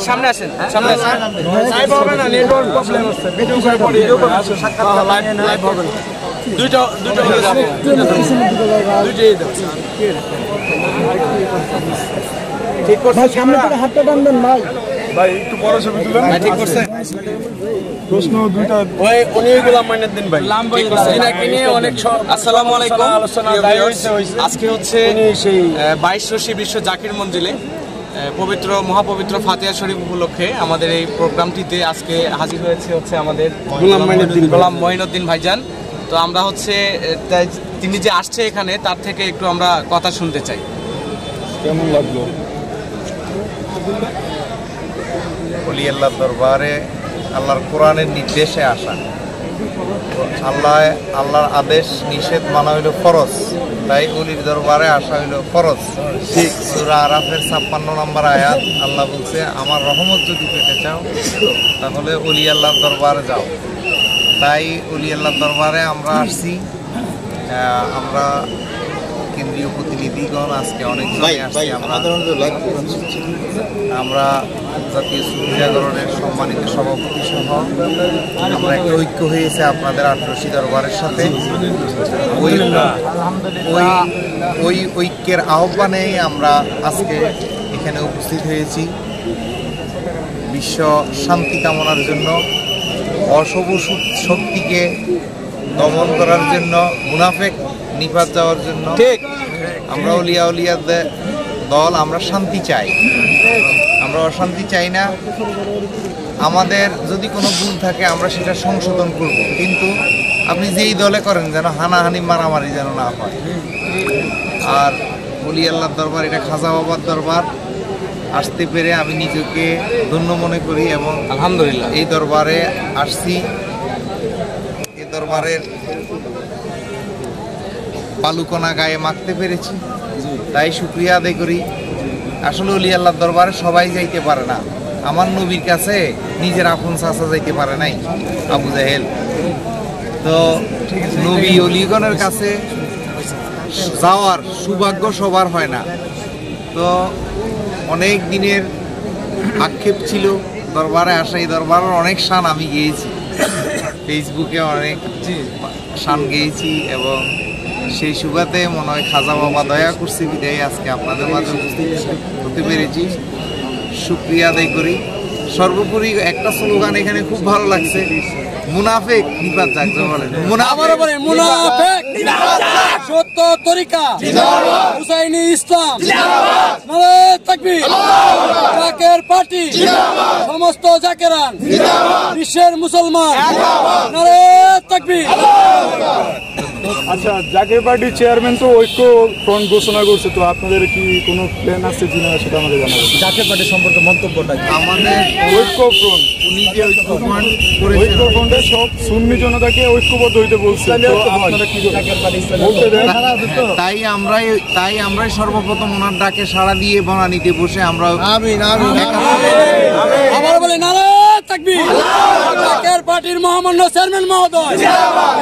সামনে আসেন, সামনে দুইটা ঠিক করছে। সামনে থেকে হাতটা টানবেন ভাই, ভাই একটু বড় ছবি তুলেন। ঠিক করছে। প্রশ্ন দুইটা ওই উনি গোলাম মাইনুদ্দিন ভাই ঠিক করছে। এনাকে নিয়ে অনেক আসসালামু আলাইকুম আলোচনা হয়েছে। আজকে হচ্ছে সেই 22 রশি বিশ্ব জাকির মঞ্জিলে পবিত্র মহাপবিত্র ফাতিহা শরীফ উপলক্ষে আমাদের এই প্রোগ্রামটিতে আজকে হাজির হয়েছে হচ্ছে আমাদের গোলাম মঈনুদ্দিন ভাইজান। তো আমরা হচ্ছে তিনি যে আসছে এখানে তার থেকে একটু আমরা কথা শুনতে চাই। কেমন লাগলো? ওলি আল্লাহর দরবারে আল্লাহর কোরআনের নির্দেশে আসা, আল্লাহর আদেশ নিষেধ মানা হইল ফরজ, তাই ওলির দরবারে আসা হইল ফরজ। ঠিক সূরা আরাফের 56 নম্বর আয়াত আল্লাহ বলছে, আমার রহমত যদি পেতে চাও তাহলে ওলি আল্লাহর দরবারে যাও। তাই ওলি আল্লাহর দরবারে আমরা আসছি। আমরা কেন্দ্রীয় প্রতিনিধিগণ আজকে অনেকজনই আসছি। আমরা জাতীয় সুফি জাগরণের সম্মানিত সভাপতি সহ আমরা একটা ঐক্য হয়েছে আপনাদের 8 রশি দরবারের সাথে। ওই ঐক্যের আহ্বানেই আমরা আজকে এখানে উপস্থিত হয়েছি বিশ্ব শান্তি কামনার জন্য, অশুভ শক্তিকে দমন করার জন্য, মুনাফেক নিপাত যাওয়ার জন্য। ঠিক, আমরা উলিয়াদের দল, আমরা শান্তি চাই, আমরা অশান্তি চাই না। আমাদের যদি কোনো ভুল থাকে আমরা সেটা সংশোধন করব, কিন্তু আপনি যেই দলে করেন যেন হানাহানি মারামারি যেন না হয়। আর ওলি আল্লাহর দরবার এটা খাজা বাবার দরবার, আসতে পেরে আমি নিজেকে ধন্য মনে করি এবং আলহামদুলিল্লাহ এই দরবারে আসছি। এই দরবারের বালুকণা গায়ে মাখতে পেরেছি, তাই শুকরিয়া আদায় করি। আসলে ওলি আল্লাহর দরবারে সবাই যাইতে পারে না। আমার নবীর কাছে নিজের আপন চাচা যাইতে পারে নাই, আবু জাহেল। তো নবী ওলিগণের কাছে যাওয়ার সৌভাগ্য সবার হয় না। তো অনেক দিনের আক্ষেপ ছিল দরবারে আসা। এই দরবারের অনেক শান আমি গিয়েছি, ফেসবুকে অনেক শান গিয়েছি এবং সেই সুবাদে মনে হয় খাজা বাবা দয়া করছে বিদায় আজকে আপনাদের মাঝে উপস্থিত হতে পেরেছি। শুকরিয়া আদায় করি। সর্বোপরি একটা স্লোগান এখানে খুব ভালো লাগছে, মুনাফেক নিপাত যাক। বলেন মুনাফেক সত্য তরিকা হুসাইনি ইসলাম নারে তাকবীর, জাকের পার্টি সমস্ত জাকেরান বিশ্বের মুসলমান নারে তাকবীর। আচ্ছা, জাকের পার্টির চেয়ারম্যান তো ঐক্য ফ্রন্ট ঘোষণা করছে, তো আপনাদের কি কোনো প্ল্যান আছে কিনা সেটা আমাদের জানাবেন। জাকের পার্টি সম্পর্কে মন্তব্যটা আমাদের ঐক্য ফ্রন্ট, উনি যে ঐক্য ফ্রন্টে সব সুন্নি জনতাকে ঐক্যবদ্ধ হইতে বলছে, আপনারা কি বলতে দেন? তাই আমরাই সর্বপ্রথম ওনার ডাকে সাড়া দিয়ে বনানীতে বসে আমরা তাকবীর। জাকের পার্টির মহামান্য চেয়ারম্যান মহোদয়,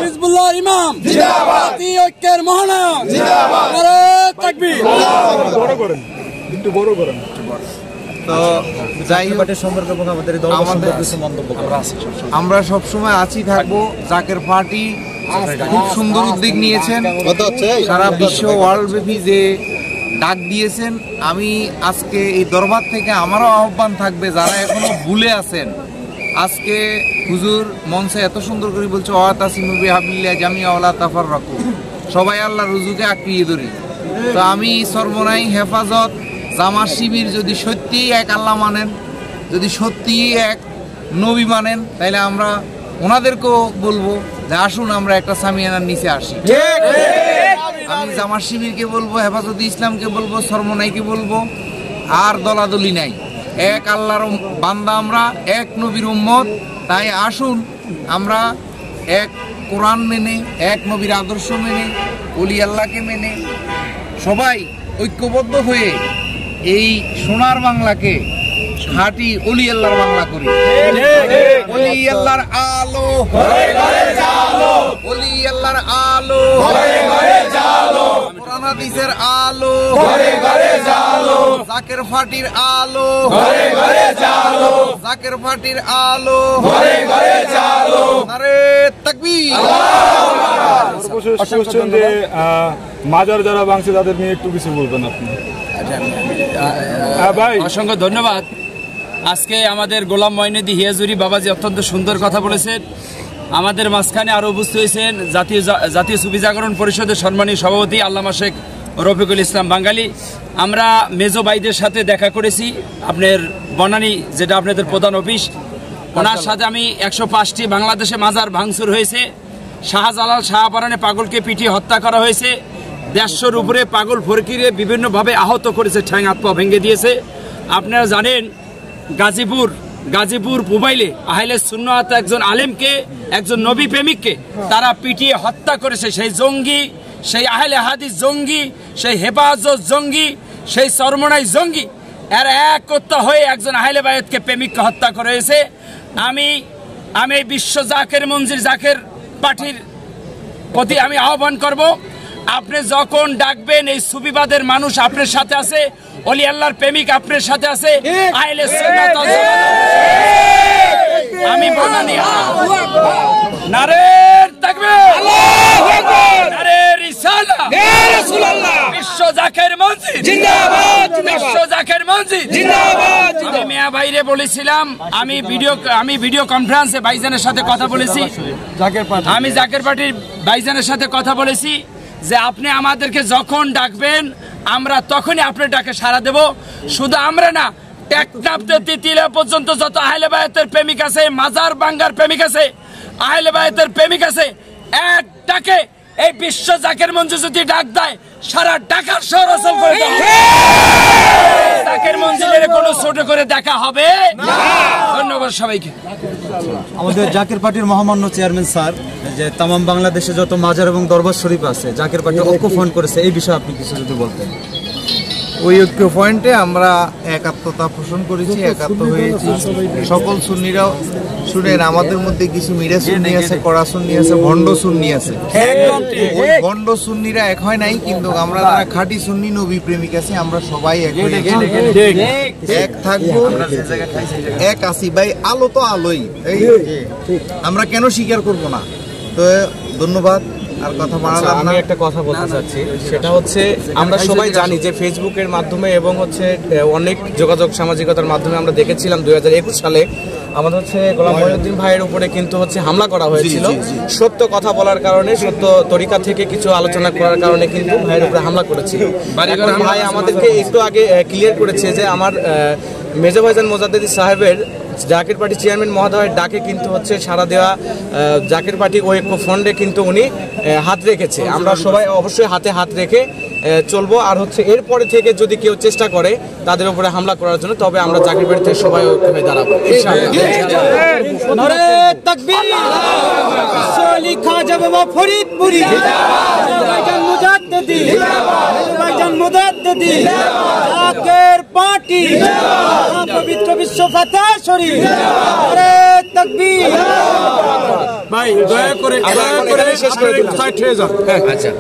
হিজবুল্লাহ ইমাম, জাতীয় ঐক্যের মহানায়ক নারে তাকবীর। বড় করেন, একটু বড় করেন। তো যাই হোক, আমরা সবসময় আছি থাকবো। জাকের পার্টি খুব সুন্দর উদ্যোগ নিয়েছেন, সারা বিশ্ব ওয়ার্ল্ড ব্যাপী যে ডাক দিয়েছেন। আমি আজকে এই দরবার থেকে আমারও আহ্বান থাকবে, যারা এখনো ভুলে আছেন, আজকে হুজুর মঞ্চে এত সুন্দর করে বলছে সবাই আল্লাহ রুজুকে আঁকড়িয়ে ধরি। তো আমি সর্বনাই হেফাজত জামাত শিবির যদি সত্যিই এক আল্লাহ মানেন, যদি সত্যিই এক নবী মানেন, তাহলে আমরা ওনাদেরকেও বলবো যে আসুন আমরা একটা সামিয়ানার নিচে আসি। আমি জামাত শিবিরকে বলবো, হেফাজত ইসলামকে বলবো, সর্বনাইকে বলবো, আর দলাদলি নাই, এক আল্লাহর বান্দা আমরা, এক নবীর উম্মত। তাই আসুন আমরা এক কোরআন মেনে, এক নবীর আদর্শ মেনে, ওলি আল্লাহকে মেনে সবাই ঐক্যবদ্ধ হয়ে এই সোনার বাংলাকে খাঁটি ওলি আল্লাহর বাংলা করি। ওলি আল্লাহর আলো, ওলি আল্লাহর আলো, কোরআন হাদিসের আলো, জাকের পার্টির আলো, জাকের পার্টির আলো, নারে তাকবীর। যে মাজার যারা ভাঙছে তাদের নিয়ে একটু কিছু বলবেন আপনি? ভাই অসংখ্য ধন্যবাদ। আজকে আমাদের গোলাম মঈনুদ্দিন হিয়াজুরি বাবাজি অত্যন্ত সুন্দর কথা বলেছেন। আমাদের মাঝখানে আরও উপস্থিত হয়েছেন জাতীয় সুফি জাগরণ পরিষদের সম্মানীয় সভাপতি আল্লামা শেখ রফিকুল ইসলাম বাঙালি। আমরা মেজো ভাইদের সাথে দেখা করেছি, আপনার বনানী যেটা আপনাদের প্রধান অফিস, ওনার সাথে আমি 105টি বাংলাদেশে মাজার ভাঙচুর হয়েছে। শাহজালাল শাহপারানে পাগলকে পিটিয়ে হত্যা করা হয়েছে। 150-র উপরে পাগল ফরকিরে বিভিন্নভাবে আহত করেছে, ঠ্যাং হাত পা ভেঙে দিয়েছে। আপনারা জানেন গাজীপুর মোবাইলে আহলে সুন্নাত একজন আলেমকে, একজন নবী প্রেমিককে তারা পিটিয়ে হত্যা করেছে। সেই জঙ্গি, সেই আহলে হাদিস জঙ্গি, সেই হেফাজত জঙ্গি, সেই চরমনাই জঙ্গি, এর একতা হয়ে একজন আহলে বায়াতকে প্রেমিককে হত্যা করা হয়েছে। আমি বিশ্ব জাকের মঞ্জির জাকের পার্টির প্রতি আমি আহ্বান করব, আপনি যখন ডাকবেন এই সুফিবাদের মানুষ আপনার সাথে আছে, ওলি আল্লাহর প্রেমিক আপনার সাথে আছে, আহলে সুন্নাত ওয়াল জামাত। আমি বনানী নারে তাকবীর, আল্লাহু আকবার, নারে রিসালা, ইয়া রাসূলুল্লাহ, বিশ্ব জাকের মঞ্জিল জিন্দাবাদ, বিশ্ব জাকের মঞ্জিল জিন্দাবাদ। আমি মিয়া ভাইরে বলেছিলাম, আমি ভিডিও কনফারেন্সে ভাইজানের সাথে কথা বলেছি, আমি জাকের পার্টির ভাইজানের সাথে কথা বলেছি যে আপনি আমাদেরকে যখন ডাকবেন আমরা তখনই আপনার ডাকে সাড়া দেব। শুধু আমরা না, টেকনাফতে তিতিলা পর্যন্ত যত আহলে বায়াতের প্রেমিক আছে, মাজার বাঙ্গার প্রেমিক আছে, আহলে বায়াতের প্রেমিক আছে, এক ডাকে এই বিশ্ব জাকের মঞ্জু যদি ডাক দেয় সারা ঢাকার শহর অচল করে দেয়। জাকের মঞ্জিলের কোনো ছোট করে দেখা হবে না। ধন্যবাদ সবাইকে। আমাদের জাকের পার্টির মহামান্য চেয়ারম্যান স্যার, যে তামাম বাংলাদেশে যত মাজার এবং দরবার শরীফ আছে জাকের পার্টি ঐক্য ফোন করেছে, এই বিষয়ে আপনি কিছু যদি বলতেন। ওই ঐক্য পয়েন্টে আমরা একাত্মতা পোষণ করেছি, একাত্ম হয়েছি। সকল সুন্নিরাও শুনেন, আমাদের মধ্যে কিছু মিরা সুন্নি আছে, কড়া সুন্নি আছে, ভণ্ড সুন্নি আছে। ওই ভণ্ড সুন্নিরা এক হয় নাই, কিন্তু আমরা যারা খাঁটি সুন্নি নবী প্রেমিক আছি আমরা সবাই এক হয়ে এক থাকবো, এক আছি ভাই। আলো তো আলোই, আমরা কেন স্বীকার করবো না? তো ধন্যবাদ। আমি একটা কথা বলতে চাচ্ছি, সেটা হচ্ছে আমরা সবাই জানি যে ফেসবুকের মাধ্যমে এবং হচ্ছে অনেক যোগাযোগ সামাজিকতার মাধ্যমে আমরা দেখেছিলাম 2021 সালে আমাদের হচ্ছে গোলাম মঈনুদ্দিন ভাইয়ের উপরে কিন্তু হচ্ছে হামলা করা হয়েছিল। সত্য কথা বলার কারণে, সত্য তরিকা থেকে কিছু আলোচনা করার কারণে কিন্তু ভাইয়ের উপরে হামলা করেছিল। ভাই আমাদেরকে একটু আগে ক্লিয়ার করেছে যে আমার মেজর ভাইজান মোজাদ্দেদি সাহেবের জাকের পার্টি চেয়ারম্যান মহোদয়ের ডাকে কিন্তু হচ্ছে সাড়া দেওয়া জাকের পার্টি ঐক্য ফন্ডে কিন্তু উনি হাত রেখেছে। আমরা সবাই অবশ্যই হাতে হাত রেখে চলবো। আর হচ্ছে এরপরে থেকে যদি কেউ চেষ্টা করে তাদের উপরে হামলা করার জন্য, তবে আমরা জাকের পার্টি থেকে সবাই ঐক্য হয়ে দাঁড়াবো। পবিত্র বিশ্ব ফাতিহা শরীফ, তাকবীর। ভাই দয়া করে শেষ করে দিন। আচ্ছা,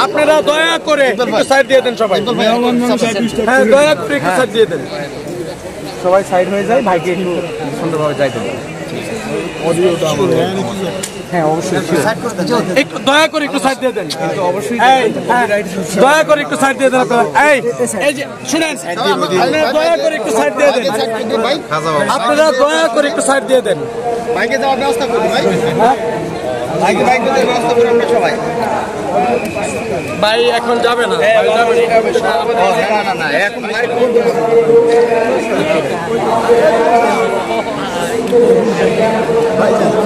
আপনারা দয়া করে একটু সাইড দিয়ে দেন সবাই, হ্যাঁ দয়া করে একটু সাইড দিয়ে দেন, সবাই সাইড হয়ে যায়, ভাইকে একটু সুন্দরভাবে যাইতে দেন। হ্যাঁ অবশ্যই একটু দয়া করে একটু সাইড দিয়ে দেন, দয়া করে একটু সাইড দিয়ে দেন আপনারা। এই যে শুনেন, আপনারা দয়া করে একটু সাইড দিয়ে দেন, আপনারা দয়া করে একটু সাইড দিয়ে দেন। বাইকে যাওয়ার ব্যবস্থা করি ভাই, বাইক ব্যবস্থা করি আমরা সবাই। ভাই এখন যাবে না, এখন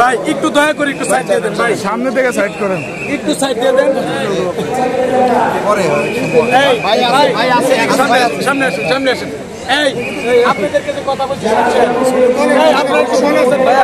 ভাই একটু দয়া করে একটু সাইড দিয়ে দেন, ভাই সামনে থেকে সাইড করেন, একটু সাইড দিয়ে দেন। সামনে আসেন, সামনে আসেন। এই আপনাদেরকে যে কথা বলছি, আপনারা একটু শুনেছেন ভাই।